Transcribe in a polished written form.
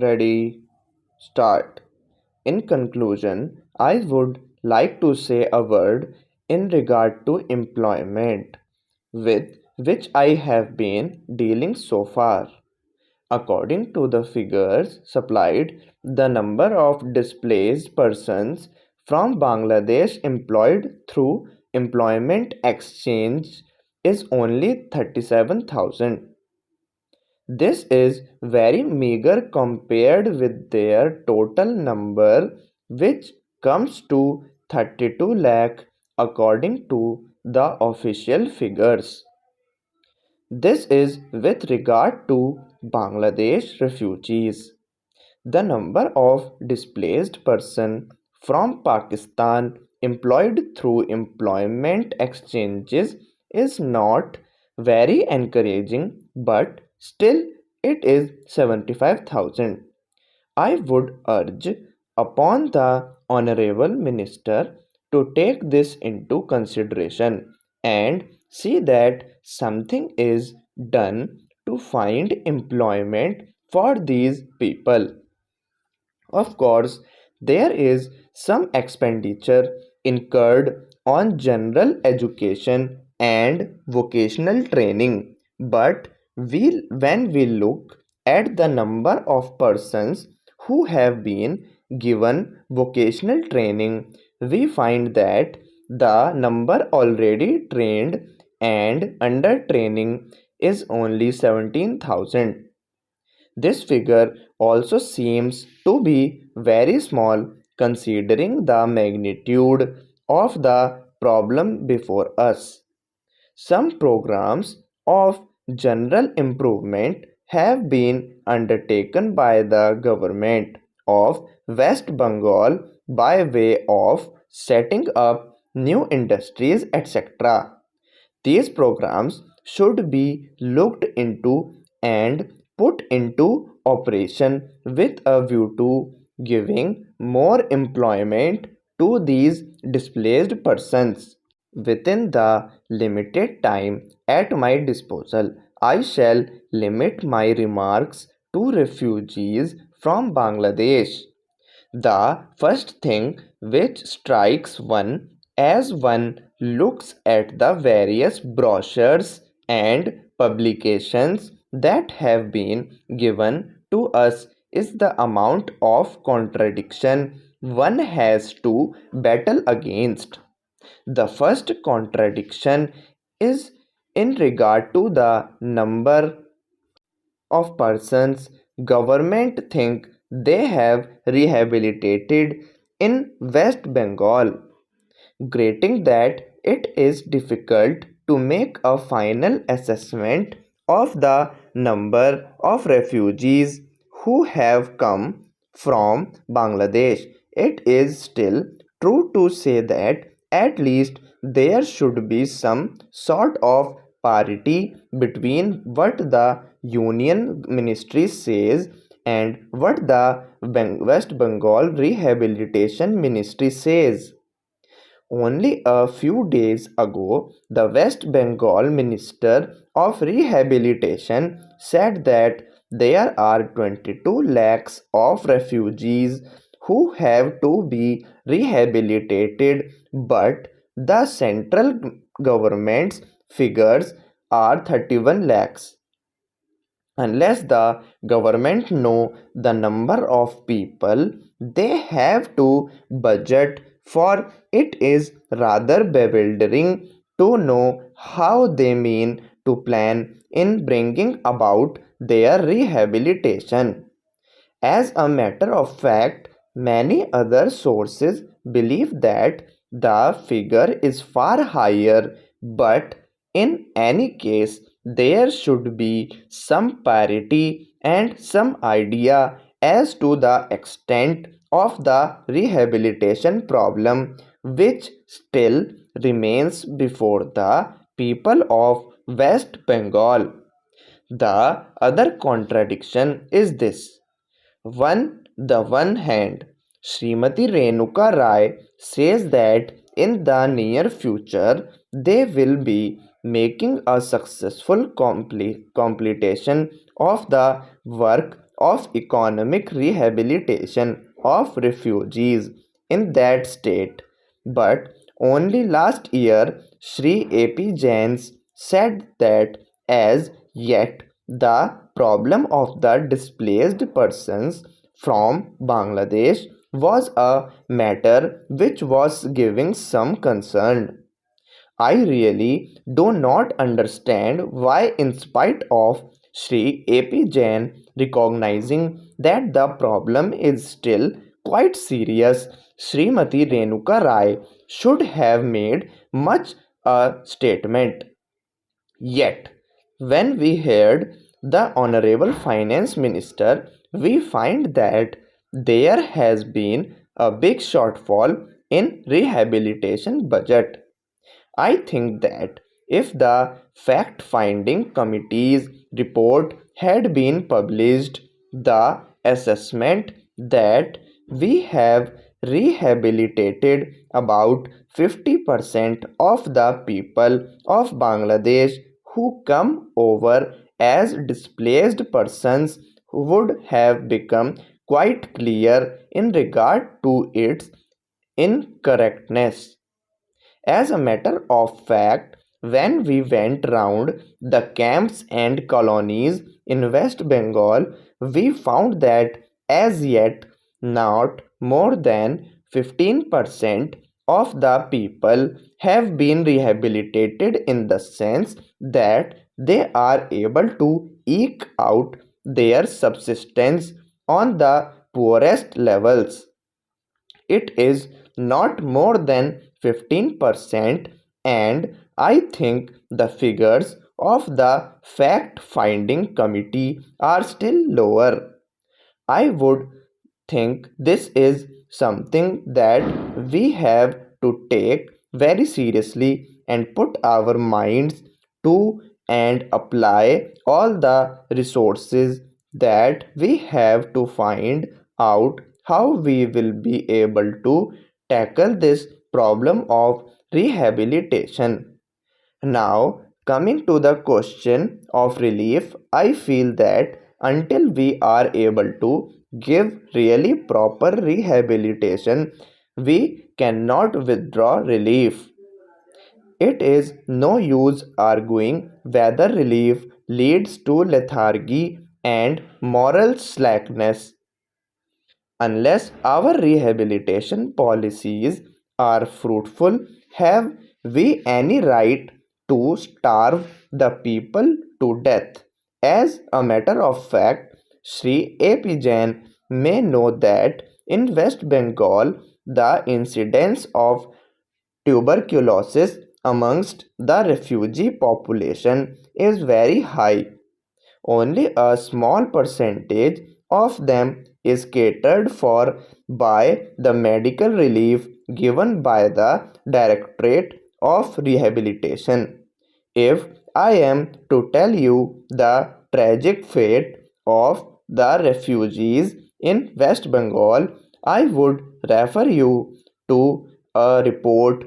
Ready, start. In conclusion, I would like to say a word in regard to employment with which I have been dealing so far. According to the figures supplied, the number of displaced persons from Bangladesh employed through employment exchange is only 37,000. This is very meager compared with their total number, which comes to 32 lakh according to the official figures. This is with regard to Bangladesh refugees. The number of displaced persons from Pakistan employed through employment exchanges is not very encouraging, but still it is 75,000. I would urge upon the Honorable Minister to take this into consideration and see that something is done to find employment for these people. Of course, there is some expenditure incurred on general education and vocational training, but when we look at the number of persons who have been given vocational training, we find that the number already trained and under training is only 17,000. This figure also seems to be very small considering the magnitude of the problem before us. Some programs of general improvement have been undertaken by the government of West Bengal by way of setting up new industries, etc. These programs should be looked into and put into operation with a view to giving more employment to these displaced persons. Within the limited time at my disposal, I shall limit my remarks to refugees from Bangladesh. The first thing which strikes one as one looks at the various brochures and publications that have been given to us is the amount of contradiction one has to battle against. The first contradiction is in regard to the number of persons government think they have rehabilitated in West Bengal, granting that it is difficult to make a final assessment of the number of refugees who have come from Bangladesh. It is still true to say that at least there should be some sort of parity between what the Union Ministry says and what the West Bengal Rehabilitation Ministry says. Only a few days ago, the West Bengal Minister of Rehabilitation said that there are 22 lakhs of refugees who have to be rehabilitated, but the central government's figures are 31 lakhs. Unless the government know the number of people they have to budget for, it is rather bewildering to know how they mean to plan in bringing about their rehabilitation. As a matter of fact, many other sources believe that the figure is far higher, but in any case, there should be some parity and some idea as to the extent of the rehabilitation problem which still remains before the people of West Bengal. The other contradiction is this. The one hand, Srimati Renuka Rai says that in the near future they will be making a successful completion of the work of economic rehabilitation of refugees in that state. But only last year, Sri A.P. Jain said that as yet the problem of the displaced persons from Bangladesh was a matter which was giving some concern. I really do not understand why, in spite of Sri A.P. Jain recognizing that the problem is still quite serious, Srimati Renuka Rai should have made much a statement. Yet, when we heard the Honorable Finance Minister, we find that there has been a big shortfall in rehabilitation budget. I think that if the fact finding committee's report had been published, the assessment that we have rehabilitated about 50% of the people of Bangladesh who come over as displaced persons would have become quite clear in regard to its incorrectness. As a matter of fact, when we went round the camps and colonies in West Bengal, we found that as yet not more than 15% of the people have been rehabilitated in the sense that they are able to eke out their subsistence on the poorest levels. It is not more than 15%, and I think the figures of the fact finding committee are still lower. I would think this is something that we have to take very seriously and put our minds to and apply all the resources that we have to find out how we will be able to tackle this problem of rehabilitation. Now, coming to the question of relief, I feel that until we are able to give really proper rehabilitation, we cannot withdraw relief. It is no use arguing whether relief leads to lethargy and moral slackness. Unless our rehabilitation policies are fruitful, have we any right to starve the people to death? As a matter of fact, Sri A.P. Jain may know that in West Bengal, the incidence of tuberculosis amongst the refugee population is very high. Only a small percentage of them is catered for by the medical relief given by the Directorate of Rehabilitation. If I am to tell you the tragic fate of the refugees in West Bengal, I would refer you to a report